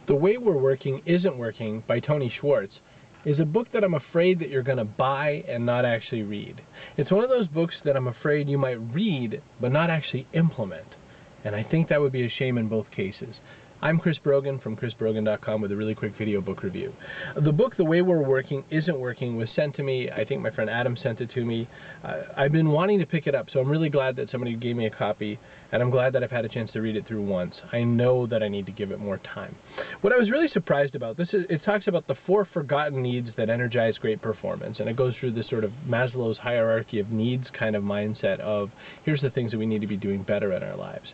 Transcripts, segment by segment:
The Way We're Working Isn't Working by Tony Schwartz is a book that I'm afraid that you're going to buy and not actually read. It's one of those books that I'm afraid you might read but not actually implement. And I think that would be a shame in both cases. I'm Chris Brogan from chrisbrogan.com with a really quick video book review. The book, The Way We're Working Isn't Working, was sent to me. I think my friend Adam sent it to me. I've been wanting to pick it up, so I'm really glad that somebody gave me a copy, and I'm glad that I've had a chance to read it through once. I know that I need to give it more time. What I was really surprised about, it talks about the 4 forgotten needs that energize great performance, and it goes through this sort of Maslow's hierarchy of needs kind of mindset of, here's the things that we need to be doing better in our lives.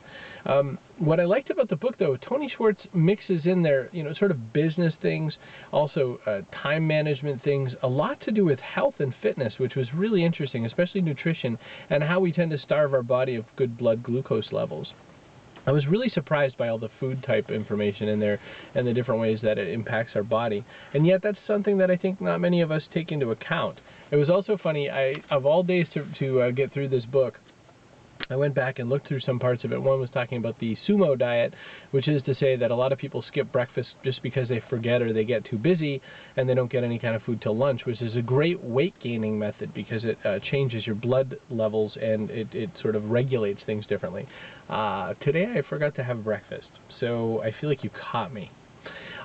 What I liked about the book, though, Tony Schwartz mixes in there, sort of business things, also time management things, a lot to do with health and fitness, which was really interesting, especially nutrition, and how we tend to starve our body of good blood glucose levels. I was really surprised by all the food type information in there and the different ways that it impacts our body. And yet that's something that I think not many of us take into account. It was also funny, of all days to get through this book, I went back and looked through some parts of it. One was talking about the sumo diet, which is to say that a lot of people skip breakfast just because they forget or they get too busy and they don't get any kind of food till lunch, which is a great weight gaining method because it changes your blood levels and it sort of regulates things differently. Today I forgot to have breakfast, so I feel like you caught me.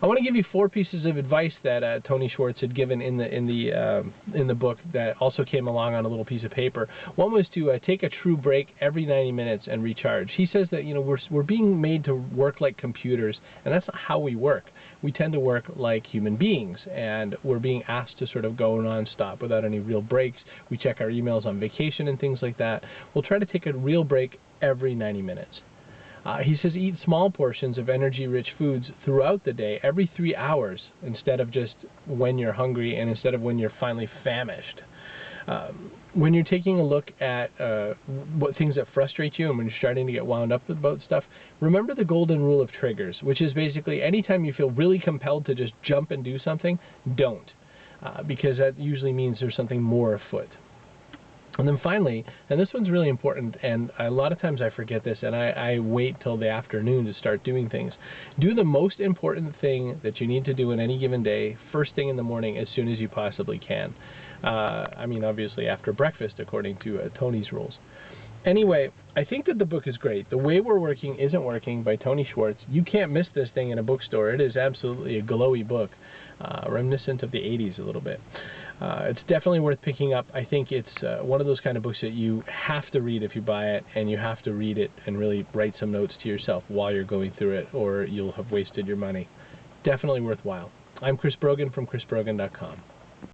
I want to give you 4 pieces of advice that Tony Schwartz had given in the book that also came along on a little piece of paper. One was to take a true break every 90 minutes and recharge. He says that we're being made to work like computers, and that's not how we work. We tend to work like human beings, and we're being asked to sort of go non-stop without any real breaks. We check our emails on vacation and things like that. We'll try to take a real break every 90 minutes. He says eat small portions of energy-rich foods throughout the day, every 3 hours, instead of just when you're hungry and instead of when you're finally famished. When you're taking a look at what things that frustrate you and when you're starting to get wound up about stuff, remember the golden rule of triggers, which is basically anytime you feel really compelled to just jump and do something, don't, because that usually means there's something more afoot. And then finally, and this one's really important, and a lot of times I forget this, and I wait till the afternoon to start doing things. Do the most important thing that you need to do in any given day first thing in the morning as soon as you possibly can. I mean, obviously after breakfast, according to Tony's rules. Anyway, I think that the book is great. The Way We're Working Isn't Working by Tony Schwartz. You can't miss this thing in a bookstore. It is absolutely a glowy book, reminiscent of the 80s a little bit. It's definitely worth picking up. I think it's one of those kind of books that you have to read if you buy it, and you have to read it and really write some notes to yourself while you're going through it, or you'll have wasted your money. Definitely worthwhile. I'm Chris Brogan from chrisbrogan.com.